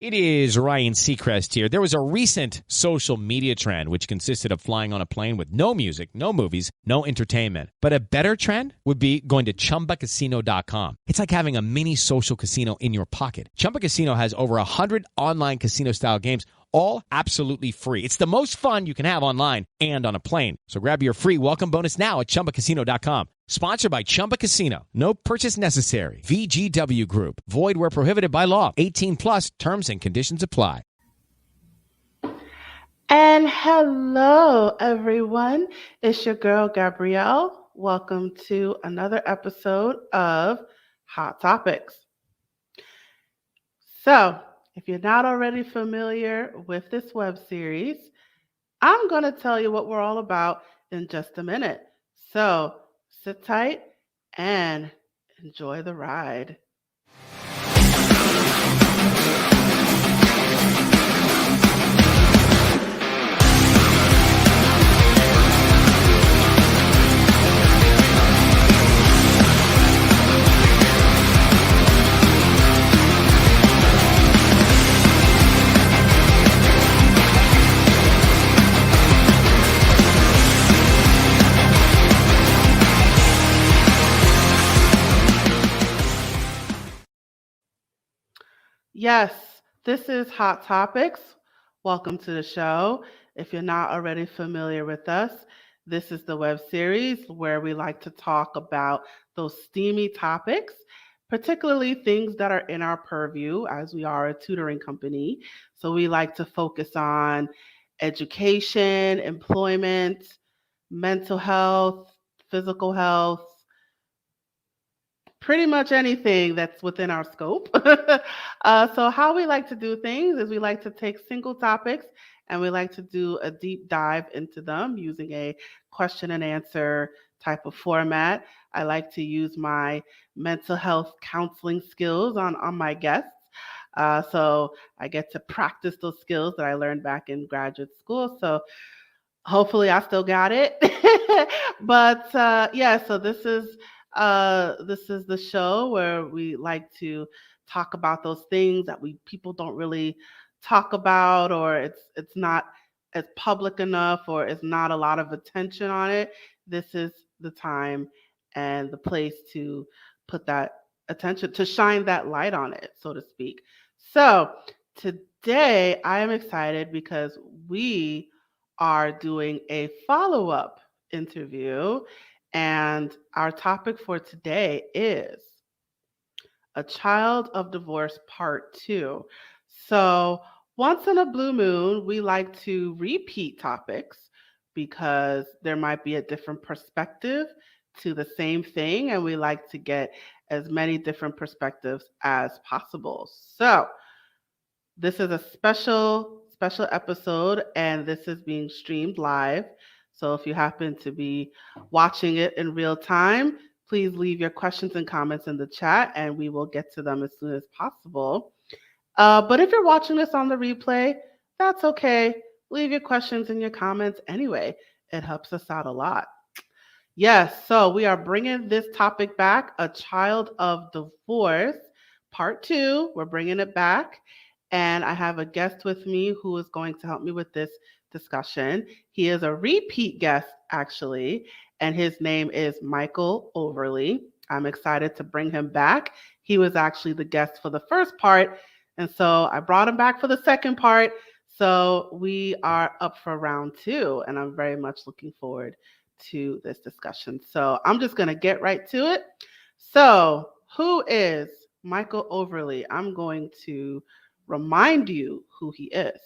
It is Ryan Seacrest here. There was a recent social media trend which consisted of flying on a plane with no music, no movies, no entertainment. But a better trend would be going to ChumbaCasino.com. It's like having a mini social casino in your pocket. Chumba Casino has over 100 online casino-style games, all absolutely free. It's the most fun you can have online and on a plane. So grab your free welcome bonus now at ChumbaCasino.com. Sponsored by Chumba Casino. No purchase necessary. VGW Group. Void where prohibited by law. 18 plus terms and conditions apply. And hello, everyone. It's your girl, Gabrielle. Welcome to another episode of Hot Topics. So, if you're not already familiar with this web series, I'm going to tell you what we're all about in just a minute. So, sit tight and enjoy the ride. Yes, this is Hot Topics. Welcome to the show. If you're not already familiar with us, this is the web series where we like to talk about those steamy topics, particularly things that are in our purview as we are a tutoring company. So we like to focus on education, employment, mental health, physical health, pretty much anything that's within our scope. So how we like to do things is we like to take single topics and we like to do a deep dive into them using a question and answer type of format. I like to use my mental health counseling skills on my guests. So I get to practice those skills that I learned back in graduate school. So hopefully I still got it. But yeah, so this is the show where we like to talk about those things that people don't really talk about, or it's not as public enough, or it's not a lot of attention on it. This is the time and the place to put that attention, to shine that light on it, so to speak. So today I am excited because we are doing a follow-up interview, and our topic for today is A Child of Divorce Part 2. So, once in a blue moon, we like to repeat topics because there might be a different perspective to the same thing, and we like to get as many different perspectives as possible. So, this is a special episode, and this is being streamed live. So if you happen to be watching it in real time, please leave your questions and comments in the chat, and we will get to them as soon as possible. But if you're watching this on the replay, that's okay. Leave your questions and your comments anyway. It helps us out a lot. Yes, so we are bringing this topic back, A Child of Divorce, Part 2. We're bringing it back. And I have a guest with me who is going to help me with this discussion. He is a repeat guest, actually, and his name is Michael Overlie. I'm excited to bring him back. He was actually the guest for the first part, and so I brought him back for the second part. So we are up for round 2, and I'm very much looking forward to this discussion. So I'm just going to get right to it. So who is Michael Overlie? I'm going to remind you who he is.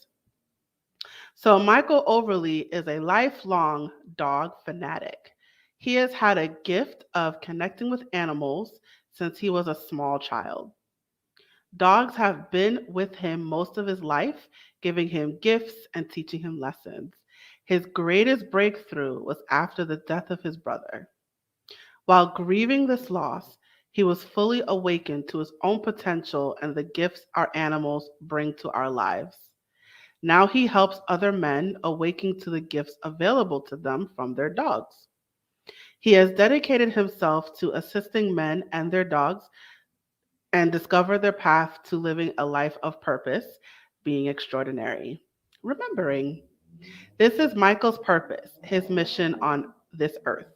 So Michael Overlie is a lifelong dog fanatic. He has had a gift of connecting with animals since he was a small child. Dogs have been with him most of his life, giving him gifts and teaching him lessons. His greatest breakthrough was after the death of his brother. While grieving this loss, he was fully awakened to his own potential and the gifts our animals bring to our lives. Now he helps other men awaken to the gifts available to them from their dogs. He has dedicated himself to assisting men and their dogs and discover their path to living a life of purpose, being extraordinary. Remembering, this is Michael's purpose, his mission on this earth.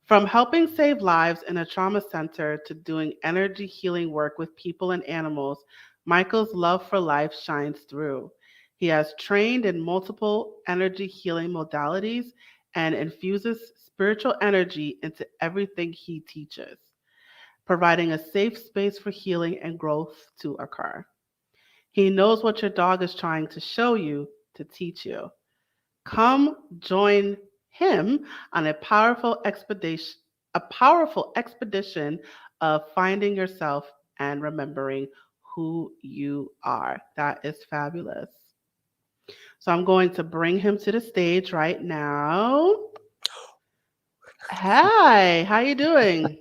From helping save lives in a trauma center to doing energy healing work with people and animals, Michael's love for life shines through. He has trained in multiple energy healing modalities and infuses spiritual energy into everything he teaches, providing a safe space for healing and growth to occur. He knows what your dog is trying to show you, to teach you. Come join him on a powerful expedition of finding yourself and remembering who you are. That is fabulous. So I'm going to bring him to the stage right now. Hi, how you doing?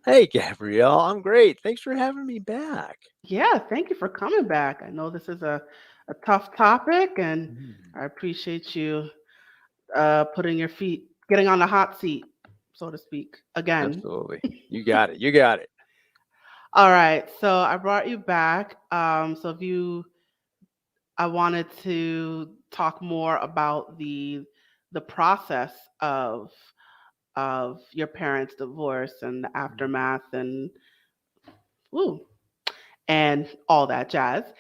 Hey, Gabrielle, I'm great. Thanks for having me back. Yeah, thank you for coming back. I know this is a tough topic, and Mm, I appreciate you putting your feet, getting on the hot seat, so to speak, again. absolutely. You got it. You got it. All right, so I brought you back. So if you, I wanted to talk more about the process of your parents' divorce and the Mm, aftermath and ooh, and all that jazz. okay.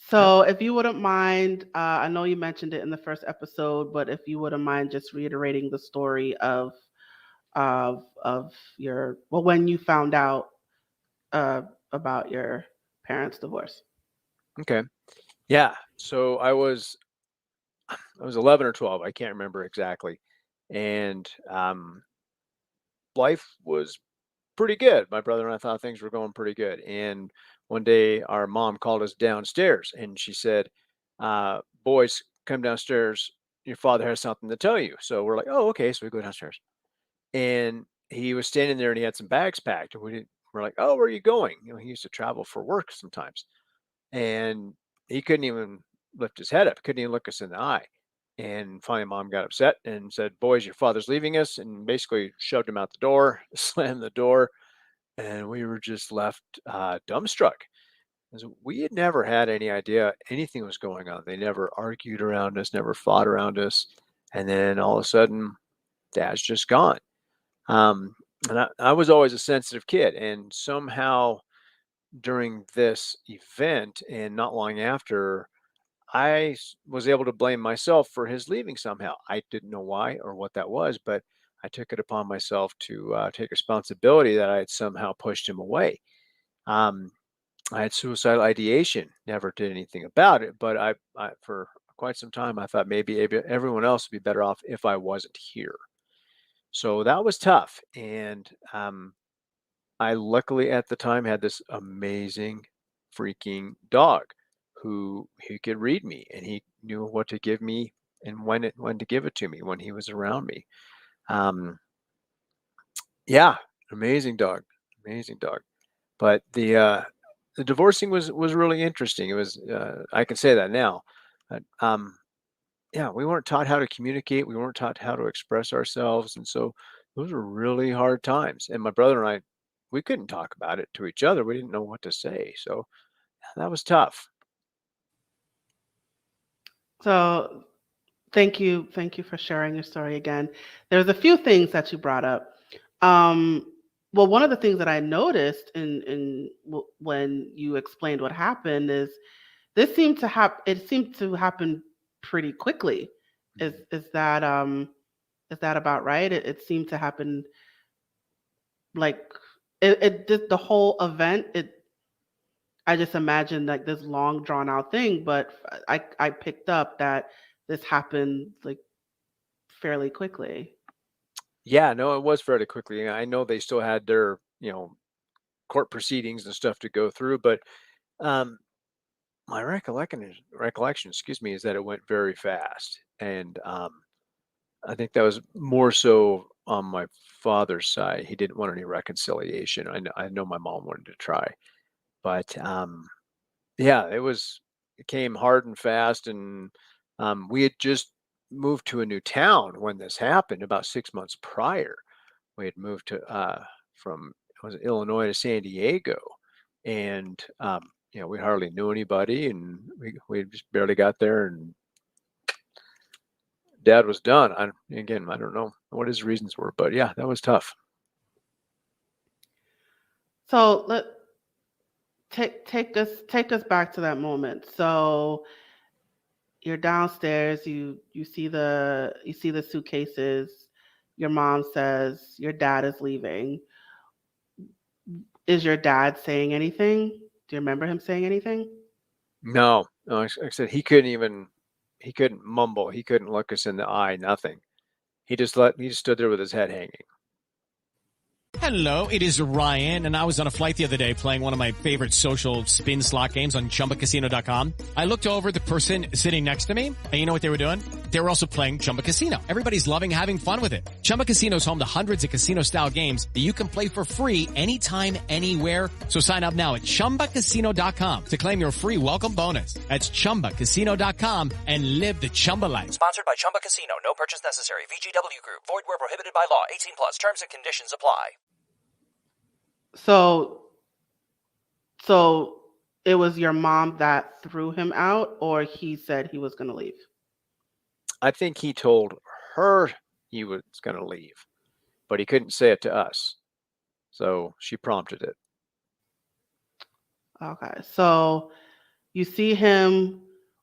So if you wouldn't mind, I know you mentioned it in the first episode, but if you wouldn't mind just reiterating the story of your well when you found out uh, about your parents' divorce. Okay. Yeah. So I was 11 or 12. I can't remember exactly. And life was pretty good. My brother and I thought things were going pretty good. And one day our mom called us downstairs and she said, boys, come downstairs. Your father has something to tell you. So we're like, oh, okay. So we go downstairs. And he was standing there and he had some bags packed. And we're like, oh, where are you going? He used to travel for work sometimes. And he couldn't even lift his head up, couldn't even look us in the eye. And finally, mom got upset and said, boys, your father's leaving us. And basically shoved him out the door, slammed the door. And we were just left dumbstruck. 'Cause we had never had any idea anything was going on. They never argued around us, never fought around us. And then all of a sudden, dad's just gone. Um, and I was always a sensitive kid, and somehow during this event and not long after, was able to blame myself for his leaving somehow. I didn't know why or what that was, but I took it upon myself to take responsibility that I had somehow pushed him away. Um, I had suicidal ideation, never did anything about it, but for quite some time, I thought maybe everyone else would be better off if I wasn't here. So that was tough. And I luckily at the time had this amazing freaking dog who he could read me and he knew what to give me and when to give it to me when he was around me. Um, yeah, amazing dog, amazing dog. But the divorcing was really interesting. It was I can say that now. But, yeah, we weren't taught how to communicate. We weren't taught how to express ourselves, and so those were really hard times. And my brother and I, we couldn't talk about it to each other. We didn't know what to say, so that was tough. So thank you for sharing your story again. There's a few things that you brought up. Um, well, one of the things that I noticed when you explained what happened is this seemed to happen. It seemed to happen pretty quickly. Is Mhm. is that is that about right? It seemed to happen like it did the whole event. It I just imagined like this long drawn out thing, but I picked up that this happened like fairly quickly. Yeah, no, it was fairly quickly. I know they still had their court proceedings and stuff to go through, but um, my recollection, excuse me, is that it went very fast, and I think that was more so on my father's side. He didn't want any reconciliation. I know my mom wanted to try, but yeah, it came hard and fast, and we had just moved to a new town when this happened about 6 months prior. We had moved to from was it Illinois to San Diego, And we hardly knew anybody, and we just barely got there, and Dad was done. I don't know what his reasons were, but yeah, that was tough. So take us back to that moment. So you're downstairs, you see the suitcases. Your mom says your dad is leaving. Is your dad saying anything? Do you remember him saying anything? No, like I said, he couldn't mumble. He couldn't look us in the eye, nothing. He just stood there with his head hanging. Hello, it is Ryan, and I was on a flight the other day playing one of my favorite social spin slot games on chumbacasino.com. I looked over at the person sitting next to me, and you know what they were doing? They were also playing Chumba Casino. Everybody's loving having fun with it. Chumba Casino is home to hundreds of casino-style games that you can play for free anytime, anywhere. So sign up now at chumbacasino.com to claim your free welcome bonus. That's chumbacasino.com and live the Chumba life. Sponsored by Chumba Casino. No purchase necessary. VGW Group. Void where prohibited by law. 18 plus. Terms and conditions apply. So it was your mom that threw him out, or he said he was going to leave? I think he told her he was going to leave, but he couldn't say it to us. So she prompted it. Okay. So you see him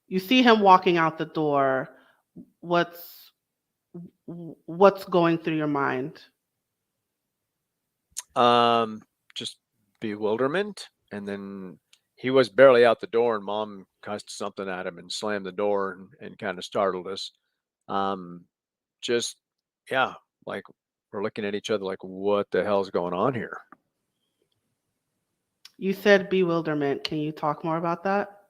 walking out the door. What's going through your mind? Just bewilderment. And then he was barely out the door, and Mom cussed something at him and slammed the door and kind of startled us. Like we're looking at each other like, what the hell's going on here? You said bewilderment. Can you talk more about that?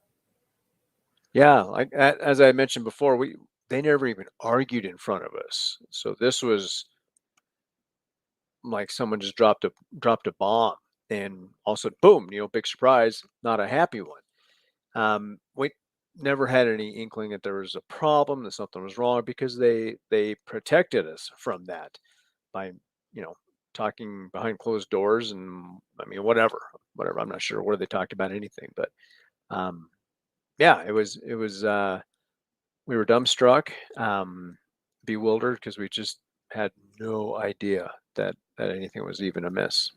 Yeah, like as I mentioned before, they never even argued in front of us. So this was like someone just dropped a bomb, and also boom, big surprise, not a happy one. We never had any inkling that there was a problem, that something was wrong, because they protected us from that by talking behind closed doors, and whatever. I'm not sure where they talked about anything, but it was we were dumbstruck, bewildered, because we just had no idea that anything was even amiss.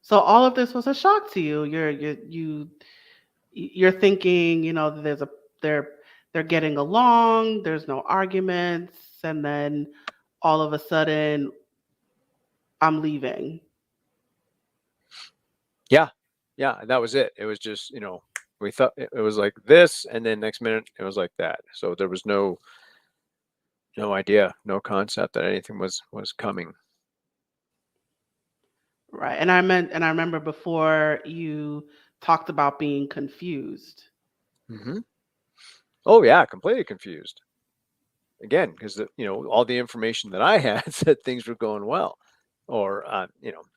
So all of this was a shock to you. You're thinking, they're getting along, there's no arguments, and then all of a sudden, I'm leaving. Yeah, that was it. It was just, we thought it was like this, and then next minute it was like that. So there was no idea, no concept that anything was coming. Right. And I remember before you talked about being confused. Mm-hmm. Oh yeah, completely confused. Again, because all the information that I had said things were going well, or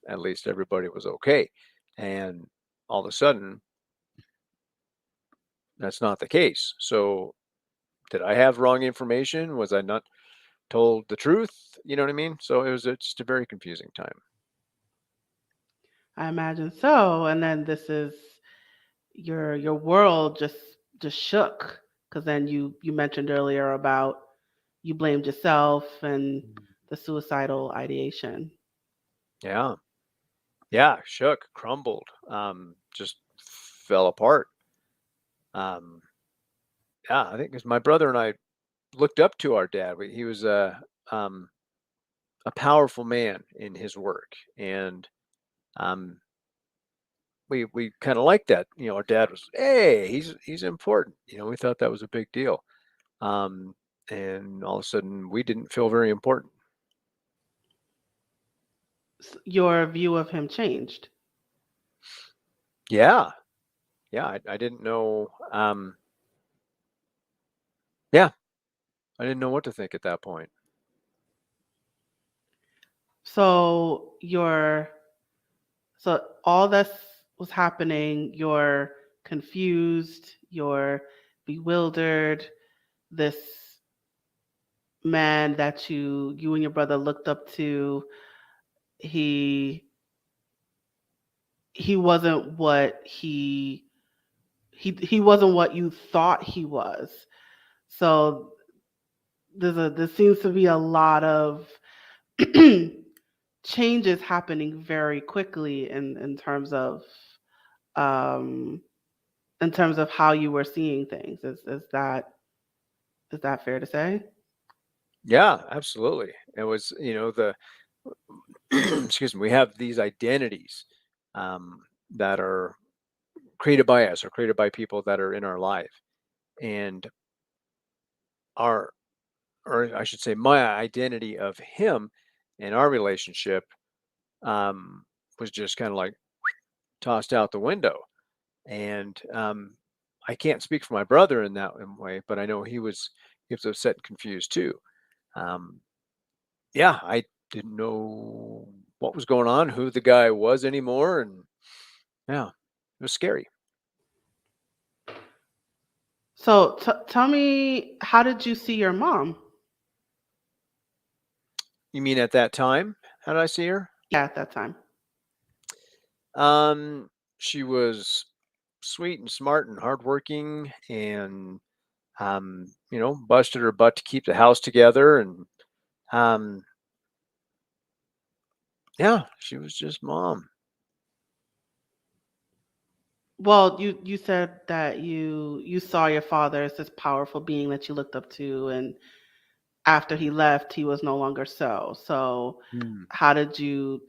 at least everybody was okay, and all of a sudden that's not the case. So did I have wrong information? Was I not told the truth? You know what I mean? So it was just a very confusing time. I imagine so. And then this is your world just shook, because then you mentioned earlier about you blamed yourself and the suicidal ideation. Yeah, shook, crumbled, just fell apart. I think because my brother and I looked up to our dad. He was a powerful man in his work, and we kind of liked that. Our dad was, hey, he's important. We thought that was a big deal. And all of a sudden, we didn't feel very important. Your view of him changed. Yeah, I didn't know. I didn't know what to think at that point. So all this was happening. You're confused. You're bewildered. This man that you and your brother looked up to, he he wasn't what he wasn't what you thought he was. So there seems to be a lot of changes happening very quickly um, in terms of how you were seeing things. Is that fair to say? Yeah, absolutely. It was, the excuse me, we have these identities that are created by us or created by people that are in our life. And our, or I should say, my identity of him and our relationship was just kind of like tossed out the window. And I can't speak for my brother in that way, but I know he was upset and confused too. Um, yeah, I didn't know what was going on, who the guy was anymore, and yeah, it was scary. So tell me, how did you see your mom? You mean at that time? How did I see her? Yeah, at that time. She was sweet and smart and hardworking, and busted her butt to keep the house together, and um, yeah, she was just mom. Well, you said that you saw your father as this powerful being that you looked up to, and after he left, he was no longer so. So, Hmm. how did you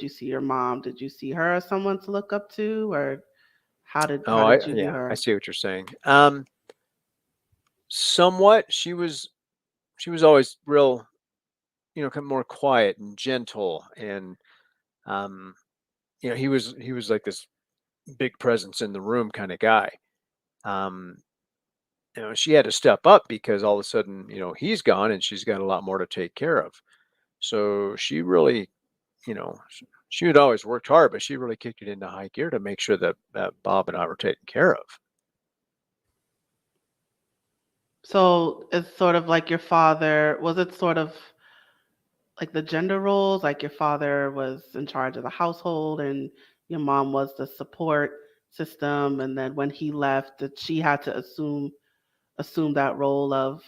see your mom? Did you see her as someone to look up to, or Oh, how I did you view yeah, I her? see what you're saying. Somewhat. She was always real, kind of more quiet and gentle, and um, he was like this big presence in the room kind of guy. Um, she had to step up because all of a sudden, he's gone and she's got a lot more to take care of. So she really, she had always worked hard, but she really kicked it into high gear to make sure that Bob and I were taken care of. So it's sort of like your father. Was it sort of like the gender roles? Like your father was in charge of the household, and your mom was the support system. And then when he left, that she had to assume that role of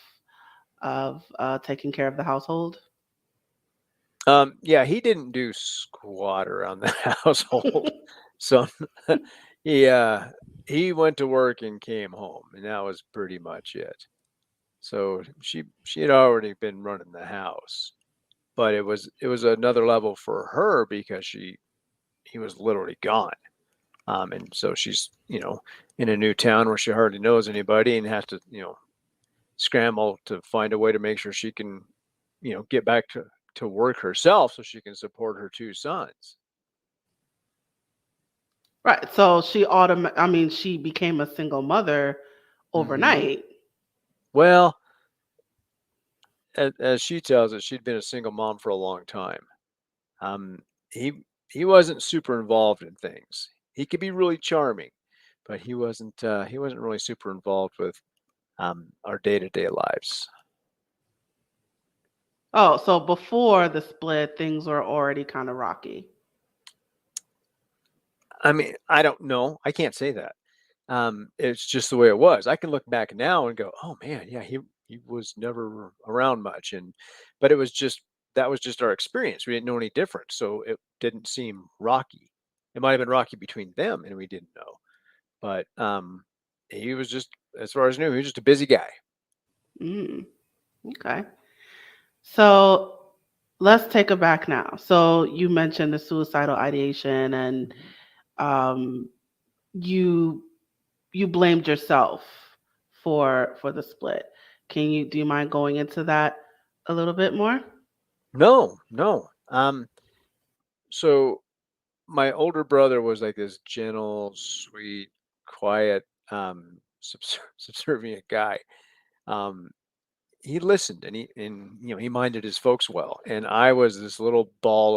taking care of the household. Yeah, he didn't do squat around the household. So he he went to work and came home, and that was pretty much it. So she had already been running the house, but it was another level for her because he was literally gone. And so she's in a new town where she hardly knows anybody and has to scramble to find a way to make sure she can get back to work herself so she can support her two sons. Right. So she became a single mother Hmm. overnight. Well, as she tells us, she'd been a single mom for a long time. Um, he he wasn't super involved in things. He could be really charming, but he wasn't really super involved with our day-to-day lives. Oh, so before the split, things were already kind of rocky. I mean, I don't know. I can't say that. It's just the way it was. I can look back now and go, "Oh man, yeah, he was never around much," but it was just that was just our experience. We didn't know any different, so it didn't seem rocky. It might have been rocky between them, and we didn't know. But he was just, as far as I knew, he was just a busy guy. Mm, okay. So let's take it back now. So you mentioned the suicidal ideation, and Mhm. um, you you blamed yourself for the split. Do you mind going into that a little bit more? No, no. So my older brother was like this gentle, sweet, quiet, subservient guy. Um, he listened and he minded his folks well, and I was this little ball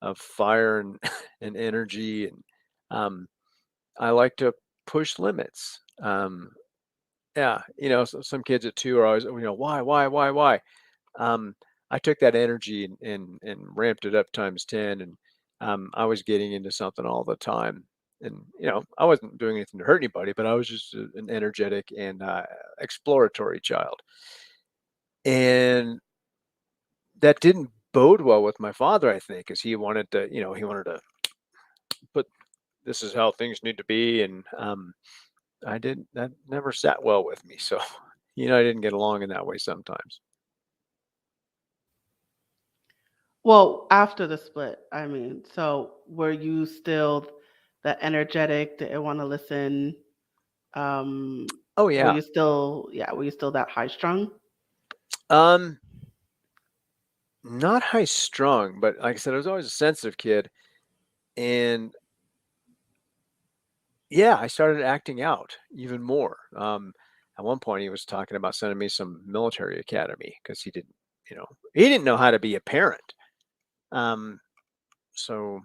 of fire and and energy, and um, I like to push limits. Yeah, some kids at 2 are always, why? Um, I took that energy and ramped it up times 10, and I was getting into something all the time. And, I wasn't doing anything to hurt anybody, but I was just an energetic and exploratory child. And that didn't bode well with my father, I think, because he wanted to put this is how things need to be. And that never sat well with me. So, I didn't get along in that way sometimes. Well, after the split, I mean, so were you still the energetic, didn't want to listen? Oh, Were yeah. you still, were you still that high strung? Um, Not high strung, but like I said, I was always a sensitive kid. And yeah, I started acting out even more. At one point, he was talking about sending me some military academy because he didn't know how to be a parent. Um, so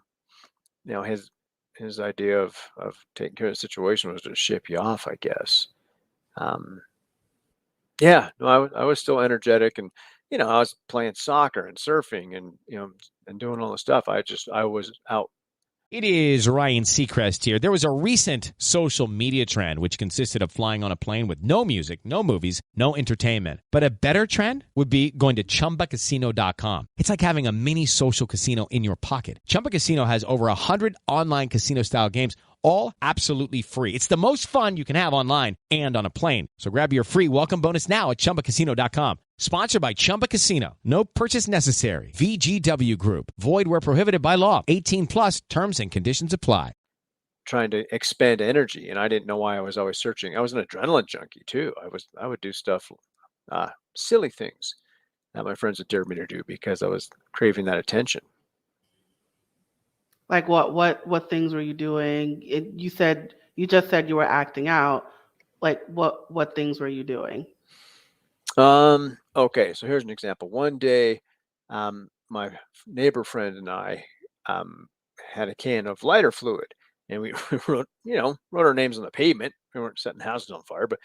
his idea of taking care of the situation was to ship you off, I guess. Um, yeah, no, I was still energetic, and I was playing soccer and surfing, and and doing all the stuff. I was out. It is Ryan Seacrest here. There was a recent social media trend which consisted of flying on a plane with no music, no movies, no entertainment. But a better trend would be going to chumbacasino.com. It's like having a mini social casino in your pocket. Chumba Casino has over 100 online casino-style games, all absolutely free. It's the most fun you can have online and on a plane. So grab your free welcome bonus now at chumbacasino.com. Sponsored by Chumba Casino. No purchase necessary. VGW Group. Void where prohibited by law. 18 plus terms and conditions apply. Trying to expand energy, and I didn't know why I was always searching. I was an adrenaline junkie too. I would do stuff, silly things that my friends would dare me to do because I was craving that attention. Like what things were you doing? You just said you were acting out. Like what things were you doing? Okay, so here's an example. One day, my neighbor friend and I had a can of lighter fluid, and we wrote our names on the pavement. We weren't setting houses on fire, but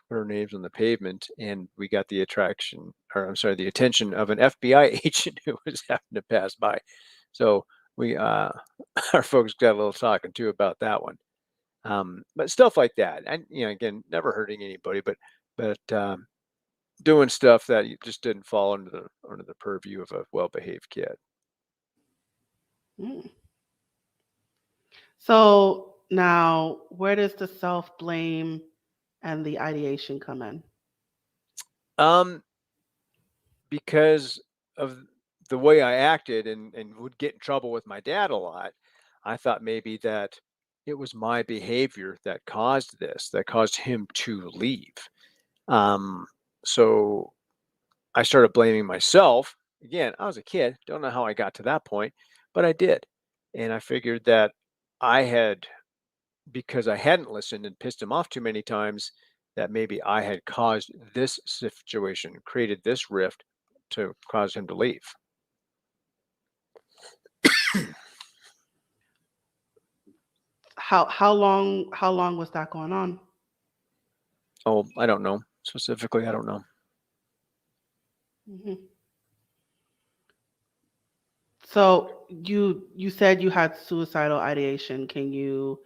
wrote our names on the pavement, and we got the attention of an FBI agent who was having to pass by. So we, our folks got a little talking too about that one. But stuff like that, and again, never hurting anybody, but doing stuff that you just didn't fall under the purview of a well-behaved kid. Mm. So now, where does the self-blame and the ideation come in? Because of the way I acted and would get in trouble with my dad a lot, I thought maybe that it was my behavior that caused him to leave. Um, so I started blaming myself. Again, I was a kid, don't know how I got to that point, but I did. And I figured that I had, because I hadn't listened and pissed him off too many times, that maybe I had caused this situation, created this rift to cause him to leave. How long was that going on? Oh, I don't know. Specifically, I don't know. Mm-hmm. So you said you had suicidal ideation. Can you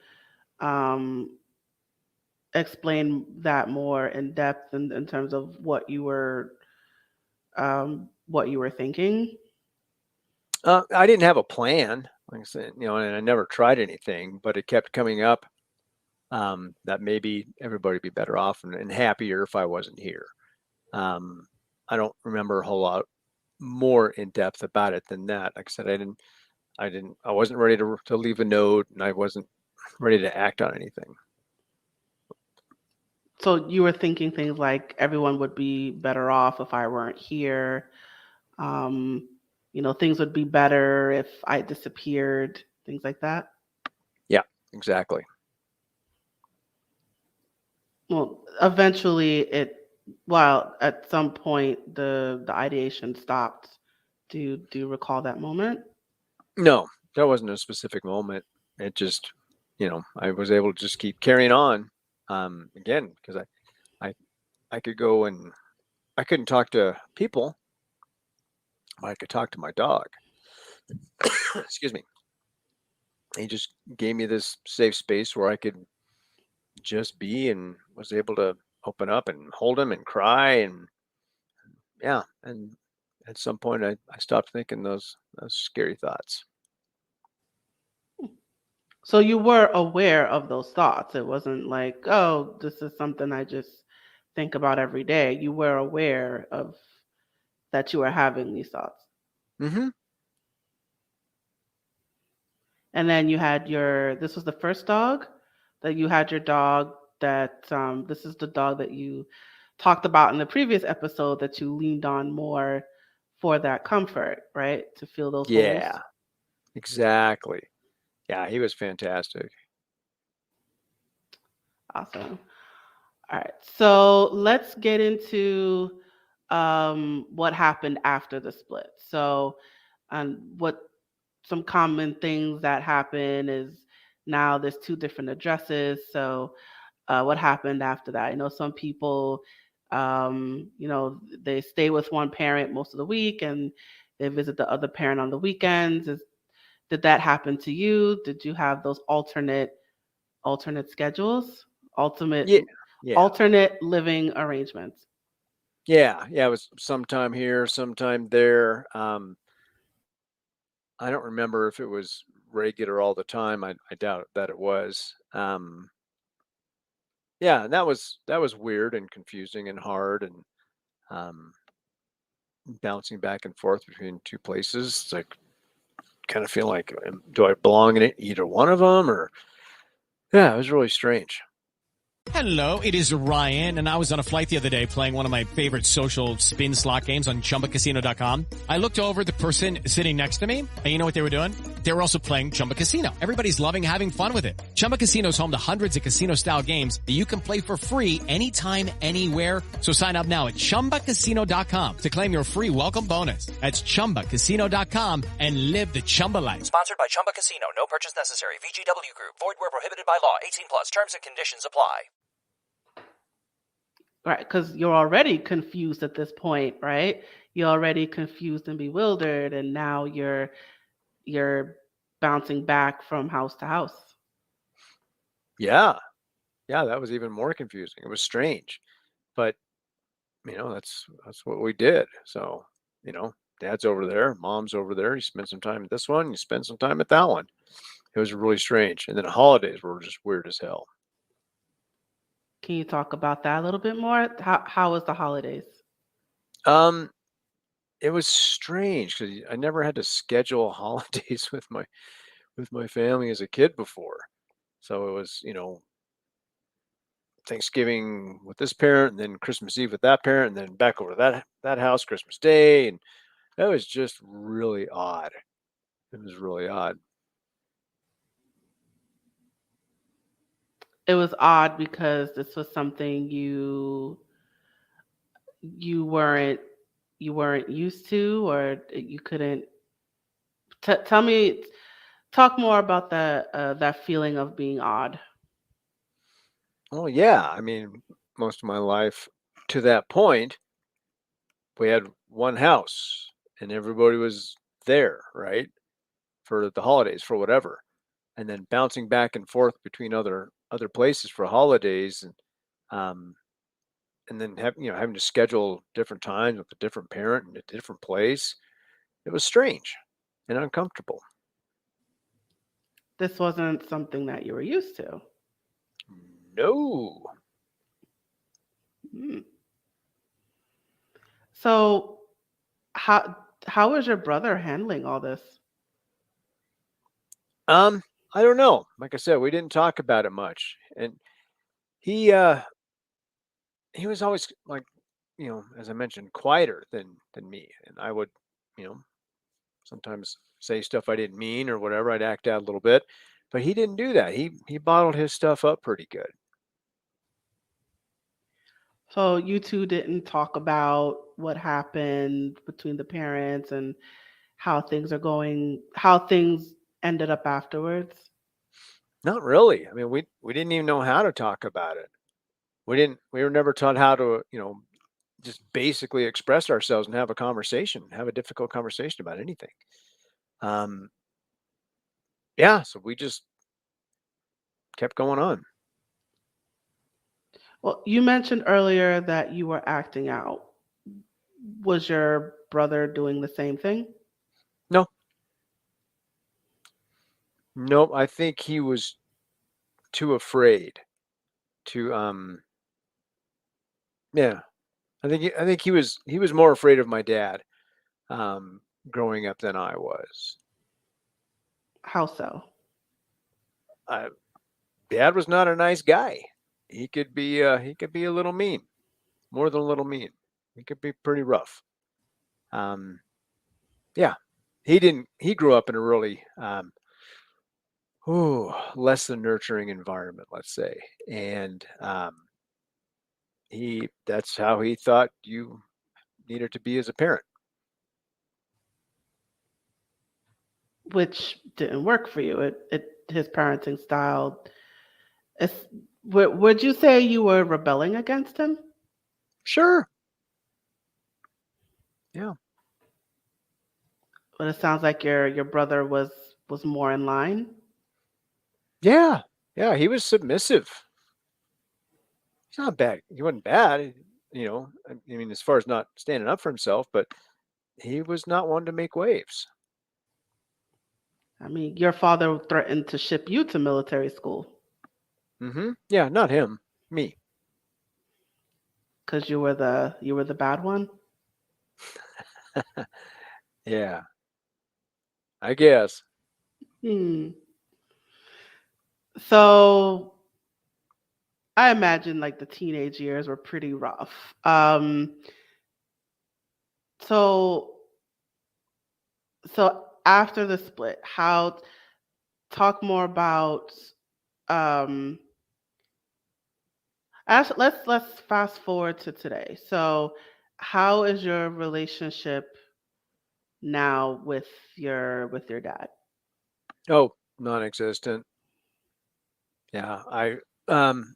explain that more in depth in terms of what you were thinking? I didn't have a plan, like I said, and I never tried anything, but it kept coming up that maybe everybody would be better off and happier if I wasn't here. I don't remember a whole lot more in depth about it than that. Like I said, I wasn't ready to leave a note, and I wasn't ready to act on anything. So you were thinking things like everyone would be better off if I weren't here. Things would be better if I disappeared, things like that. Yeah, exactly. Well, eventually at some point the ideation stopped. Do you recall that moment? No, that wasn't a specific moment. It just, I was able to just keep carrying on. Again, because I could go and I couldn't talk to people, but I could talk to my dog. Excuse me. he just gave me this safe space where I could just be, and was able to open up and hold him and cry. And yeah, and at some point I stopped thinking those scary thoughts. So you were aware of those thoughts. It wasn't like, oh, this is something I just think about every day. You were aware of that you were having these thoughts. Mm-hmm. And then you had this was the first dog that you had your dog that, this is the dog that you talked about in the previous episode that you leaned on more for that comfort, right? To feel those holes. Yeah, exactly. Yeah, he was fantastic. Awesome. All right. So let's get into what happened after the split. So, what some common things that happen is now there's two different addresses. So, what happened after that? I know some people, they stay with one parent most of the week and they visit the other parent on the weekends. Did that happen to you? Did you have those alternate schedules? Yeah, yeah, Alternate living arrangements. yeah. It was sometime here, sometime there. I don't remember if it was regular all the time. I doubt that it was. Yeah, and that was weird and confusing and hard, and um, bouncing back and forth between two places. It's like kind of feel like, do I belong in either one of them? Or yeah, it was really strange. Hello, it is Ryan, and I was on a flight the other day playing one of my favorite social spin slot games on chumbacasino.com. I looked over at the person sitting next to me, and you know what they were doing? They were also playing Chumba Casino. Everybody's loving having fun with it. Chumba Casino is home to hundreds of casino-style games that you can play for free anytime, anywhere. So sign up now at chumbacasino.com to claim your free welcome bonus. That's chumbacasino.com and live the Chumba life. Sponsored by Chumba Casino. No purchase necessary. VGW Group. Void where prohibited by law. 18 plus. Terms and conditions apply. Right, because you're already confused at this point, right? You're already confused and bewildered, and now you're bouncing back from house to house. Yeah, that was even more confusing. It was strange, but that's what we did. So dad's over there, mom's over there. You spend some time at this one, you spend some time at that one. It was really strange. And then holidays were just weird as hell. Can you talk about that a little bit more? How was the holidays? It was strange because I never had to schedule holidays with my family as a kid before. So it was, Thanksgiving with this parent, and then Christmas Eve with that parent, and then back over to that house Christmas Day, and that was just really odd. It was really odd. It was odd because this was something you weren't used to, or you couldn't. Talk more about that feeling of being odd. Oh yeah, I mean, most of my life to that point, we had one house, and everybody was there, right, for the holidays, for whatever, and then bouncing back and forth between other places for holidays, um, and then having to schedule different times with a different parent in a different place. It was strange and uncomfortable. This wasn't something that you were used to. No. Hmm. So how is your brother handling all this? I don't know. Like I said, we didn't talk about it much, and he was always like, as I mentioned, quieter than me, and I would, sometimes say stuff I didn't mean or whatever. I'd act out a little bit, but he didn't do that. He bottled his stuff up pretty good. So you two didn't talk about what happened between the parents and how things are going, how things ended up afterwards? Not really. I mean, we didn't even know how to talk about it. We were never taught how to, just basically express ourselves and have a conversation, have a difficult conversation about anything. yeah, so we just kept going on. Well, you mentioned earlier that you were acting out. Was your brother doing the same thing? No, nope. I think he was too afraid to yeah. I think he was more afraid of my dad um growing up than I was. How so? I, Dad was not a nice guy. He could be a little mean, more than a little mean. He could be pretty rough. Um yeah. He grew up in a really less than nurturing environment, let's say. And that's how he thought you needed to be as a parent. Which didn't work for you. His parenting style. It's, would you say you were rebelling against him? Sure. Yeah. But it sounds like your brother was more in line. Yeah. Yeah. He was submissive. He's not bad. He wasn't bad, I mean, as far as not standing up for himself, but he was not one to make waves. I mean, your father threatened to ship you to military school Yeah, not him, me. because you were the bad one. Yeah, I guess. Hmm. So I imagine like the teenage years were pretty rough. So so after the split, how talk more about um let's fast forward to today. So how is your relationship now with your dad? Oh, non-existent. Yeah, um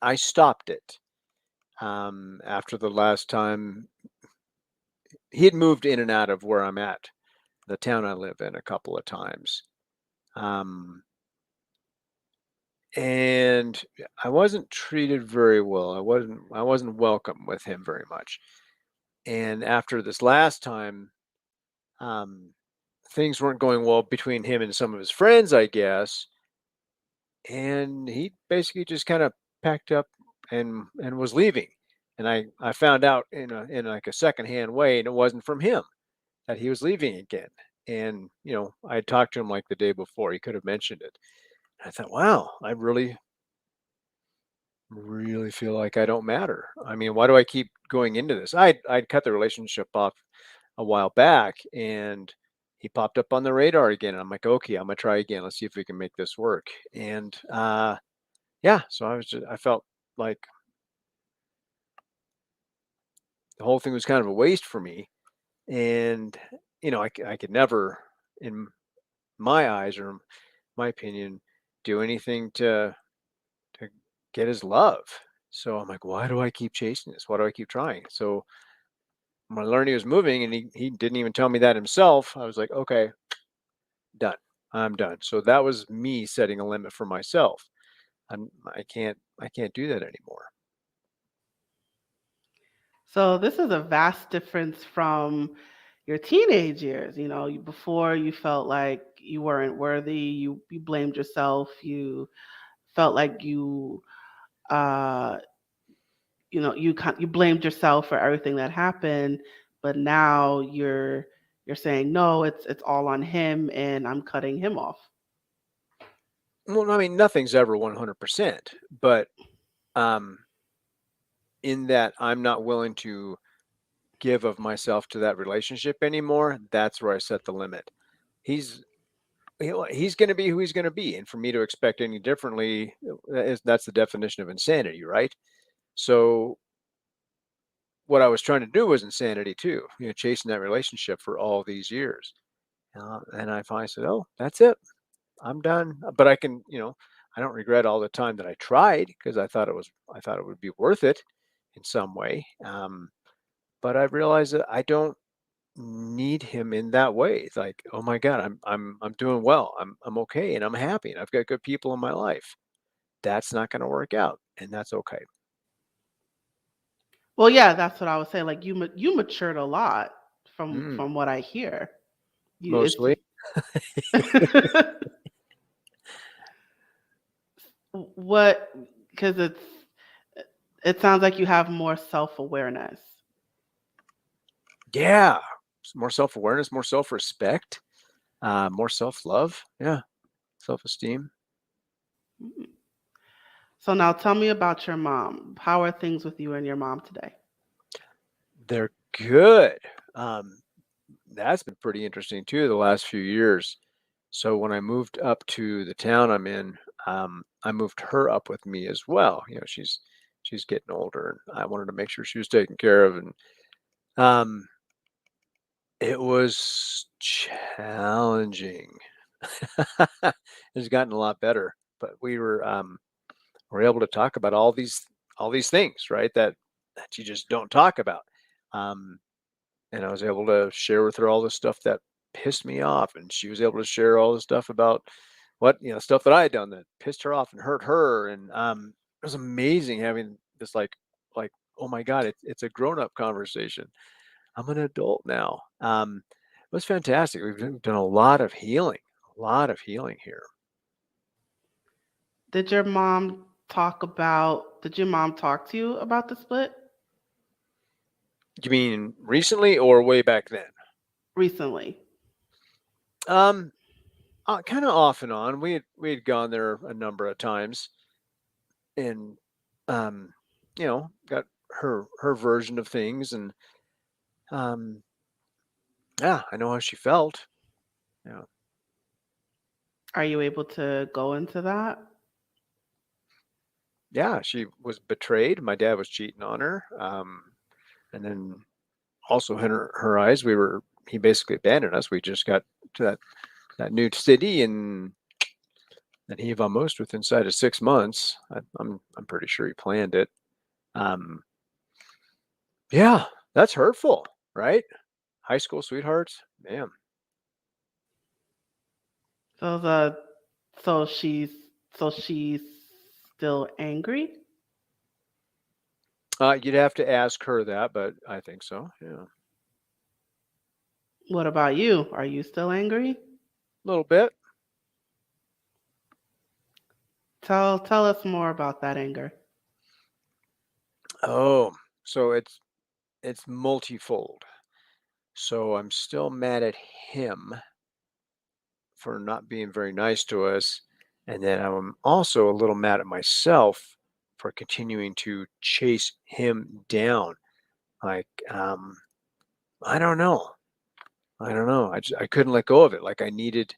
I stopped it after the last time he had moved in and out of where I'm at, the town I live in, a couple of times. Um, and I wasn't treated very well. I wasn't welcome with him very much. And after this last time, um, things weren't going well between him and some of his friends, I guess. And he basically just kind of packed up and was leaving. And I found out in like a secondhand way, and it wasn't from him that he was leaving again. And I had talked to him like the day before. He could have mentioned it. And I thought, wow, I really, really feel like I don't matter. I mean, why do I keep going into this? I'd cut the relationship off a while back, and he popped up on the radar again. And I'm like, okay, I'm gonna try again. Let's see if we can make this work. And yeah, so I felt like the whole thing was kind of a waste for me. And I could never, in my eyes or my opinion, do anything to get his love. So I'm like, why do I keep chasing this? Why do I keep trying? So when I learned he was moving and he didn't even tell me that himself, I was like, okay, done. I'm done. So that was me setting a limit for myself. I can't do that anymore. So this is a vast difference from your teenage years. Before you felt like you weren't worthy, you blamed yourself, you felt like uh you blamed yourself for everything that happened, but now you're saying no, it's all on him and I'm cutting him off. Well, I mean, nothing's ever 100%, but um, in that I'm not willing to give of myself to that relationship anymore, that's where I set the limit. He's he's going to be who he's going to be, and for me to expect any differently, that's the definition of insanity, right? So what I was trying to do was insanity too, chasing that relationship for all these years. And I finally said, "Oh, that's it. I'm done." But I don't regret all the time that I tried because I thought it would be worth it in some way. But I realized that I don't. need him in that way. It's like, oh my God, I'm doing well. I'm okay, and I'm happy, and I've got good people in my life. That's not going to work out, and that's okay. Well, yeah, that's what I was saying. Like you matured a lot Mm, from what I hear. You mostly. it's what because it sounds like you have more self-awareness. Yeah. More self-awareness, more self-respect, more self-love. Yeah. Self-esteem. Mm. So now tell me about your mom. How are things with you and your mom today? They're good. Um, that's been pretty interesting too the last few years. So when I moved up to the town I'm in, I moved her up with me as well. She's getting older, and I wanted to make sure she was taken care of. And um, it was challenging. It's gotten a lot better, but we're able to talk about all these things, right? That you just don't talk about. Um, and I was able to share with her all the stuff that pissed me off, and she was able to share all the stuff about stuff that I had done that pissed her off and hurt her. And it was amazing having this like oh my God, it's a grown up conversation. I'm an adult now. It was fantastic. We've done a lot of healing here. Did your mom did your mom talk to you about the split You mean recently or way back then? recently? Um, kind of off and on. We had gone there a number of times, and um, got her version of things, and um, yeah, I know how she felt. Yeah, Are you able to go into that? yeah, she was betrayed. My dad was cheating on her, and then also in her eyes, he basically abandoned us. We just got to that new city, and he almost within inside of 6 months. I'm pretty sure he planned it. Um, yeah, that's hurtful, right? High school sweethearts, man. So the so she's still angry? You'd have to ask her that, but I think so. Yeah, a What about you? Are you still angry? little bit. Tell us more about that anger. Oh, so it's multifold. So I'm still mad at him for not being very nice to us, and then I'm also a little mad at myself for continuing to chase him down. Like, I don't know. I don't know. I couldn't let go of it. Like I needed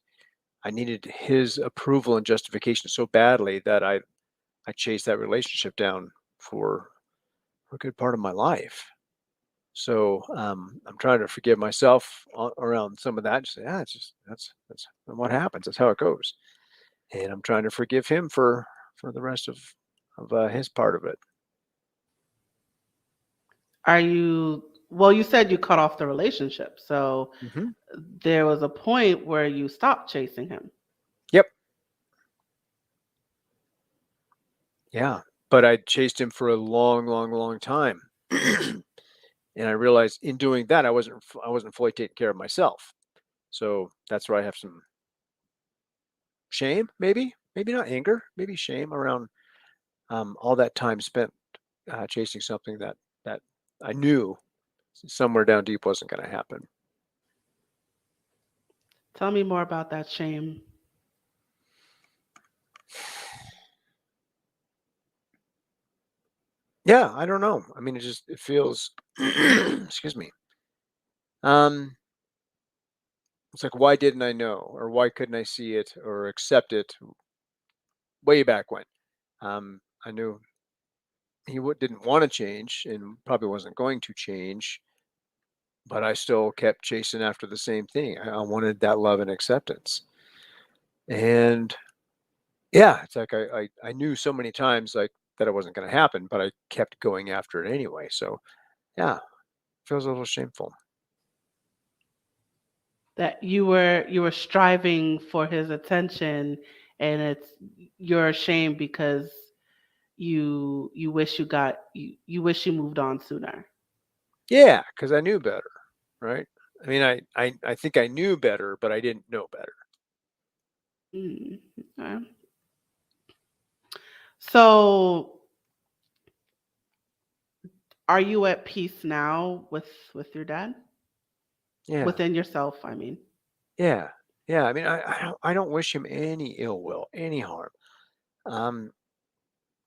his approval and justification so badly that I chased that relationship down for a good part of my life. So I'm trying to forgive myself around some of that. Just say, it's just that's what happens. That's how it goes. And I'm trying to forgive him for the rest of his part of it. Are you well, you said you cut off the relationship. So Hmm. there was a point where you stopped chasing him. Yep. Yeah. But I chased him for a long, long, long time. And I realized in doing that, I wasn't fully taking care of myself. So that's where I have some shame, maybe not anger, maybe shame around all that time spent chasing something that I knew somewhere down deep wasn't going to happen. Tell me more about that shame. Yeah, I don't know. I mean, it feels, excuse me. Um, it's like, why didn't I know, or why couldn't I see it or accept it way back when? I knew he didn't want to change and probably wasn't going to change, but I still kept chasing after the same thing. I wanted that love and acceptance. And yeah, it's like I knew so many times like that it wasn't going to happen, but I kept going after it anyway. So yeah, feels a little shameful. That you were striving for his attention, and you're ashamed because you wish you wish you moved on sooner. Yeah, because I knew better, right? I mean, I think I knew better, but I didn't know better. Mm, okay. So, are you at peace now with your dad? Yeah, Within yourself, I mean. yeah, yeah. I mean, I don't wish him any ill will, any harm. Um,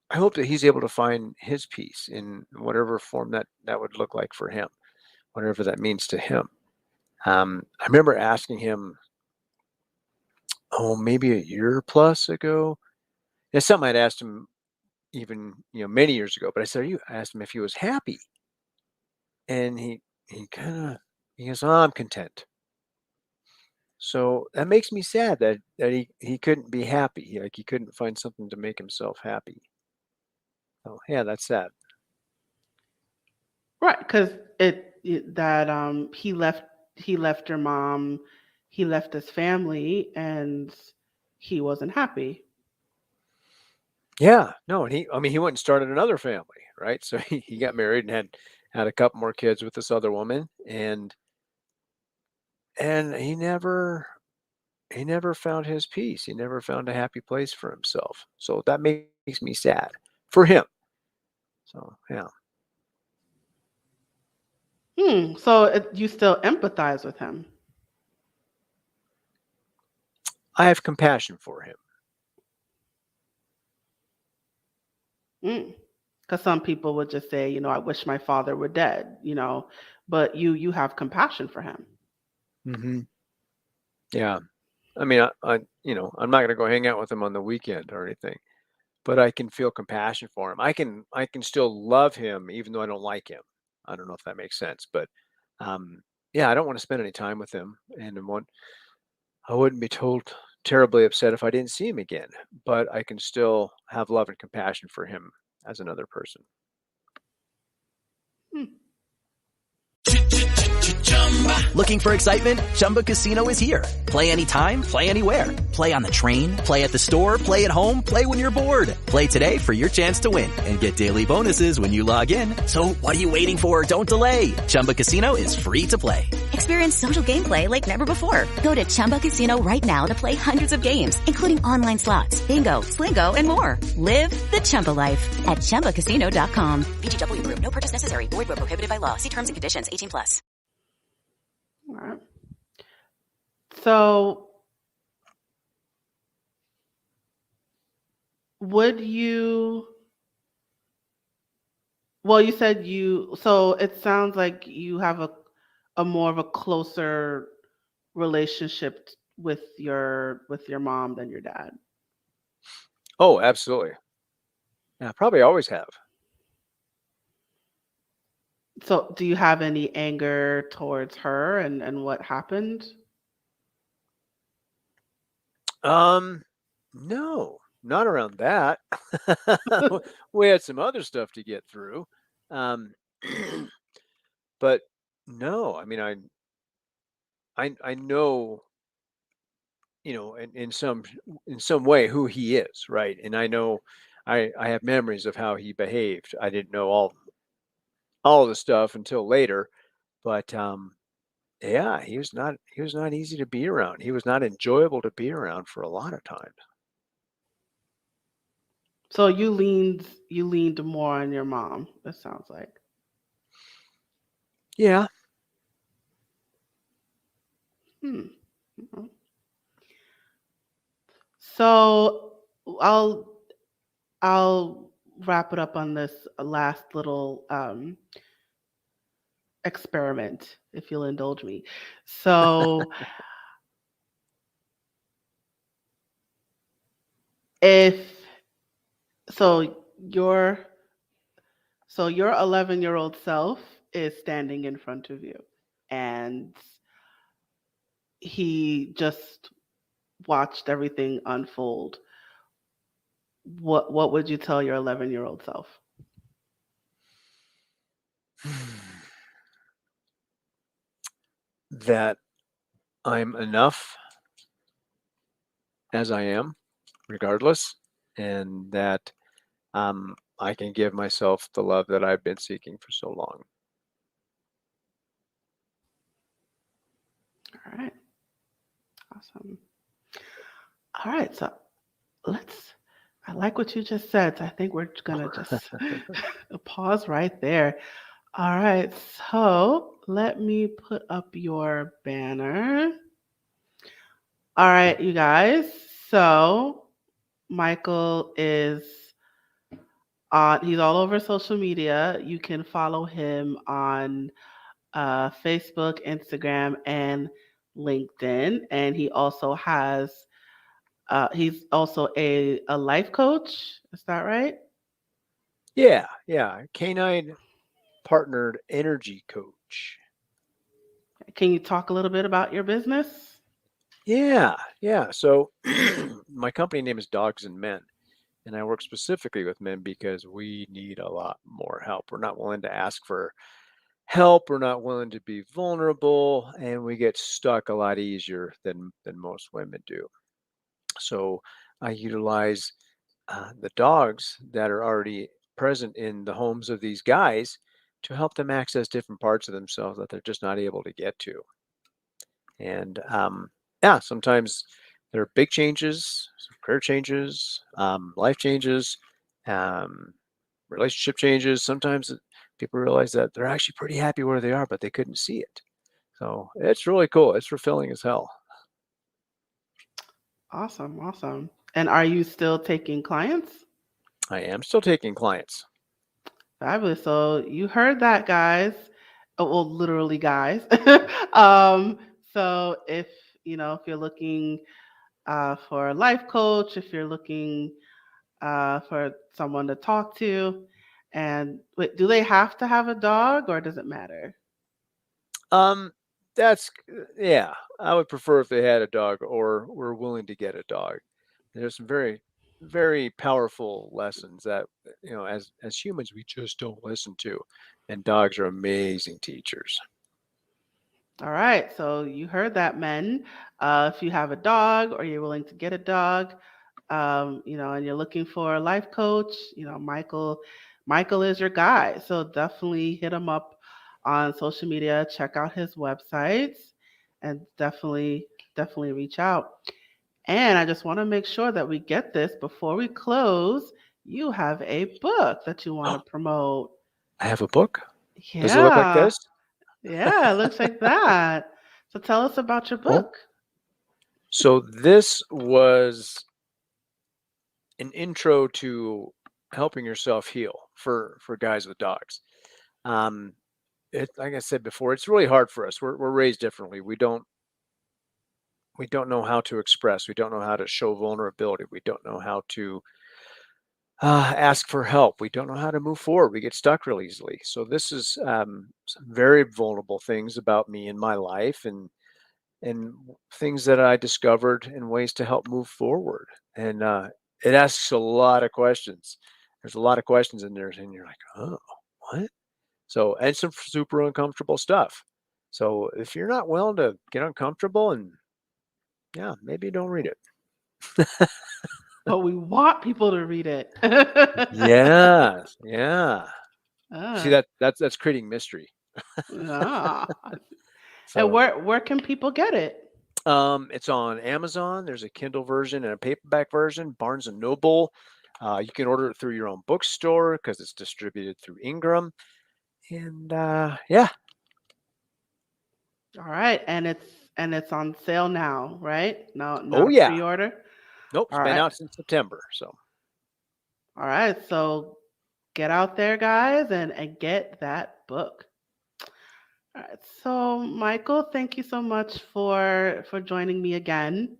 I hope that he's able to find his peace in whatever form that would look like for him, whatever that means to him. I remember asking him, oh, maybe a year plus ago. It's something I'd asked him even, many years ago, but I asked him if he was happy. And he kind of, he goes, oh, I'm content. So that makes me sad that he couldn't be happy. Like he couldn't find something to make himself happy. Oh yeah, that's sad. Right, because that he left your mom, he left his family, and he wasn't happy. Yeah, no, and I mean, he went and started another family, right? So he got married and had a couple more kids with this other woman, and he never found his peace. He never found a happy place for himself. So that makes me sad for him. So yeah, So you still empathize with him. I have compassion for him. Because some people would just say, I wish my father were dead, but you have compassion for him. Hmm. Yeah, I mean, I'm not going to go hang out with him on the weekend or anything, but I can feel compassion for him. I can still love him even though I don't like him. I don't know if that makes sense, but um, yeah, I don't want to spend any time with him, and I wouldn't be told terribly upset if I didn't see him again. But I can still have love and compassion for him as another person. Hmm. Looking for excitement? Chumba Casino is here. Play anytime, play anywhere. Play on the train, play at the store, play at home, play when you're bored. Play today for your chance to win and get daily bonuses when you log in. So what are you waiting for? Don't delay. Chumba Casino is free to play. Experience social gameplay like never before. Go to Chumba Casino right now to play hundreds of games, including online slots, bingo, Slingo, and more. Live the Chumba life at ChumbaCasino.com. VGW Group. No purchase necessary. Void where prohibited by law. See terms and conditions. 18+. All right. So would you, well, you said so it sounds like you have a more of a closer relationship with your mom than your dad. Oh, absolutely. Yeah, probably always have. So do you have any anger towards her and what happened? No, not around that. We had some other stuff to get through. Um, but no, I mean, I know, in some way who he is, right? And I know I have memories of how he behaved. I didn't know all of the stuff until later, but yeah, he was not easy to be around. He was not enjoyable to be around for a lot of times. So you leaned more on your mom, it sounds like. Yeah. Hmm. Mhm. So I'll wrap it up on this last little experiment, if you'll indulge me. So if so your 11-year-old self is standing in front of you, and he just watched everything unfold. What would you tell your 11-year-old self? That I'm enough as I am, regardless, and that I can give myself the love that I've been seeking for so long. All right. Awesome. All right. So I like what you just said. So I think we're going to just pause right there. All right. So let me put up your banner. All right, you guys. So Michael is he's all over social media. You can follow him on Facebook, Instagram, and LinkedIn. And he also has he's also a life coach. Is that right? Yeah, canine partnered energy coach. Can you talk a little bit about your business? Yeah. So my company name is Dogs and Men, and I work specifically with men because we need a lot more help. We're not willing to ask for help. We're not willing to be vulnerable, and we get stuck a lot easier than most women do. So I utilize the dogs that are already present in the homes of these guys to help them access different parts of themselves that they're just not able to get to. And yeah, sometimes there are big changes, career changes, life changes, um, relationship changes. Sometimes people realize that they're actually pretty happy where they are, but they couldn't see it. So it's really cool. It's fulfilling as hell. Awesome, awesome. And are you still taking clients? I am still taking clients. Fabulous. So you heard that, guys. Well, literally, guys. So if if you're looking for a life coach, if you're looking for someone to talk to, and wait, do they have to have a dog, or does it matter? Um, that's yeah. I would prefer if they had a dog or were willing to get a dog. There's some very, very powerful lessons that as humans we just don't listen to, and dogs are amazing teachers. All right. So you heard that, men. If you have a dog or you're willing to get a dog, and you're looking for a life coach, Michael is your guy. So definitely hit him up on social media, check out his websites, and definitely reach out. And I just want to make sure that we get this before we close. You have a book that you want to promote. I have a book. Does it look like Yeah. this? Yeah, it looks like that. So tell us about your Well, book. so this was an intro to helping yourself heal for guys with dogs. Like I said before, it's really hard for us. We're raised differently. We don't know how to express. We don't know how to show vulnerability. We don't know how to ask for help. We don't know how to move forward. We get stuck real easily. So this is some very vulnerable things about me in my life, and things that I discovered and ways to help move forward. And it asks a lot of questions. There's a lot of questions in there, and you're like, oh, what? So, and some super uncomfortable stuff. So if you're not willing to get uncomfortable, and yeah, maybe don't read it. But we want people to read it. Yeah. See, Ah, that's creating mystery. yeah. And So where can people get it? it's on Amazon. There's a Kindle version and a paperback version. Barnes and Noble. You can order it through your own bookstore because it's distributed through Ingram. And yeah. All right, and it's on sale now, right? No, not Oh a yeah. pre-order. Nope. It's All been right. out since September. So All right. So get out there, guys, and get that book. All right. So Michael, thank you so much for joining me again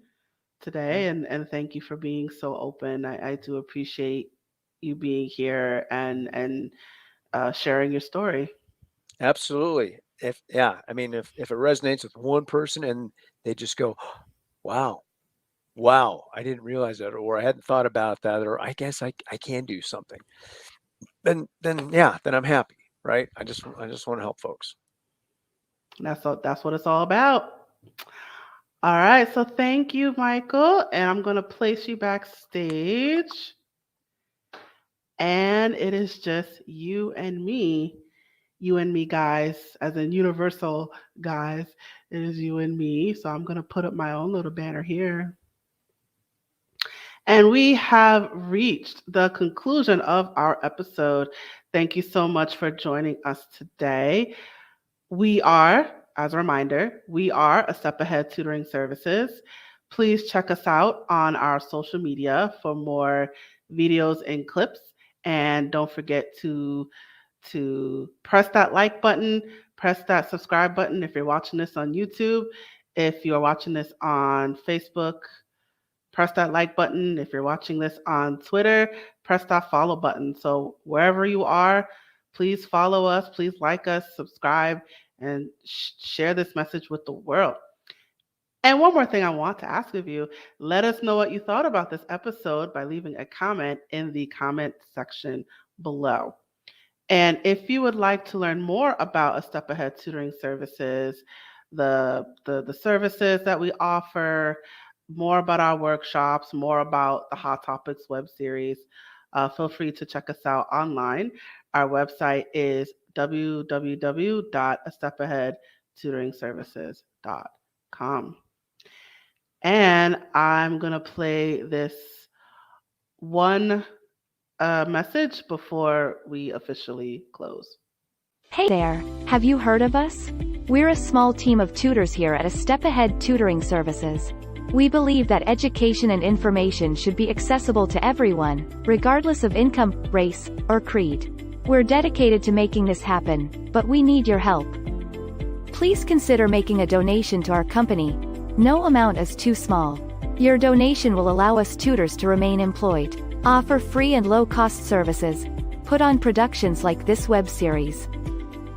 today, and thank you for being so open. I do appreciate you being here and sharing your story. absolutely. If it resonates with one person and they just go, wow, I didn't realize that, or I hadn't thought about that, or I guess I can do something. Then yeah, then I'm happy, right? I just want to help folks. That's what it's all about. All right, so thank you, Michael. And I'm going to place you backstage. And it is just you and me, guys, as in universal guys. It is you and me. So I'm going to put up my own little banner here. And we have reached the conclusion of our episode. Thank you so much for joining us today. We are, as a reminder, we are A Step Ahead Tutoring Services. Please check us out on our social media for more videos and clips. And don't forget to press that like button, press that subscribe button if you're watching this on YouTube. If you're watching this on Facebook, press that like button. If you're watching this on Twitter, press that follow button. So wherever you are, please follow us, please like us, subscribe, and share this message with the world. And one more thing I want to ask of you, let us know what you thought about this episode by leaving a comment in the comment section below. And if you would like to learn more about A Step Ahead Tutoring Services, the services that we offer, more about our workshops, more about the Hot Topics web series, feel free to check us out online. Our website is www.astepaheadtutoringservices.com. And I'm going to play this one message before we officially close. Hey there, have you heard of us? We're a small team of tutors here at A Step Ahead Tutoring Services. We believe that education and information should be accessible to everyone, regardless of income, race, or creed. We're dedicated to making this happen, but we need your help. Please consider making a donation to our company. No amount is too small. Your donation will allow us tutors to remain employed, offer free and low-cost services, put on productions like this web series,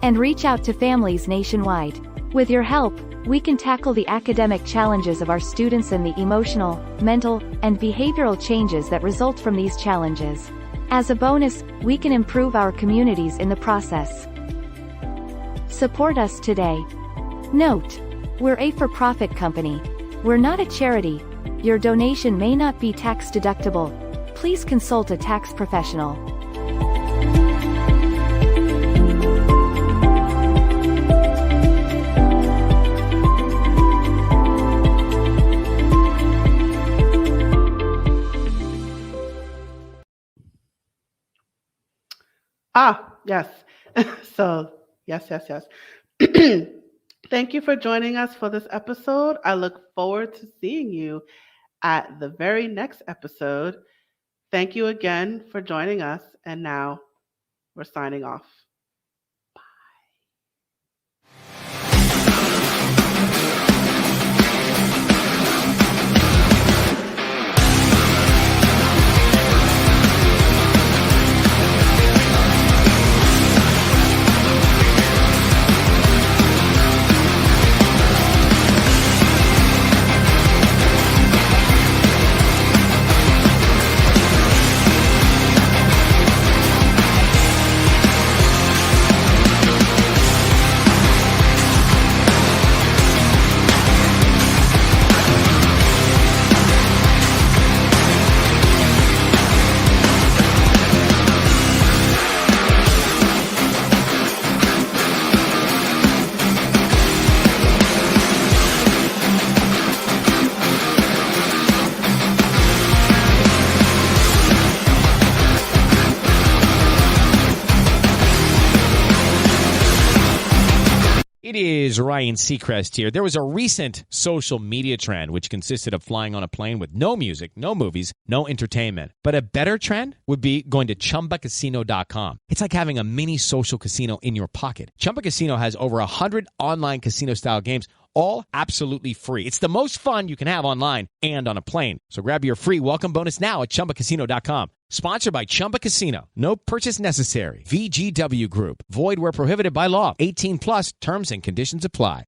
and reach out to families nationwide. With your help, we can tackle the academic challenges of our students and the emotional, mental, and behavioral changes that result from these challenges. As a bonus, we can improve our communities in the process. Support us today. Note: we're a for-profit company. We're not a charity. Your donation may not be tax deductible. Please consult a tax professional. Yes. So, yes. Thank you for joining us for this episode. I look forward to seeing you at the very next episode. Thank you again for joining us. And now we're signing off. It is Ryan Seacrest here. There was a recent social media trend which consisted of flying on a plane with no music, no movies, no entertainment. But a better trend would be going to ChumbaCasino.com. It's like having a mini social casino in your pocket. Chumba Casino has over 100 online casino-style games, all absolutely free. It's the most fun you can have online and on a plane. So grab your free welcome bonus now at ChumbaCasino.com. Sponsored by Chumba Casino. No purchase necessary. VGW Group. Void where prohibited by law. 18 plus terms and conditions apply.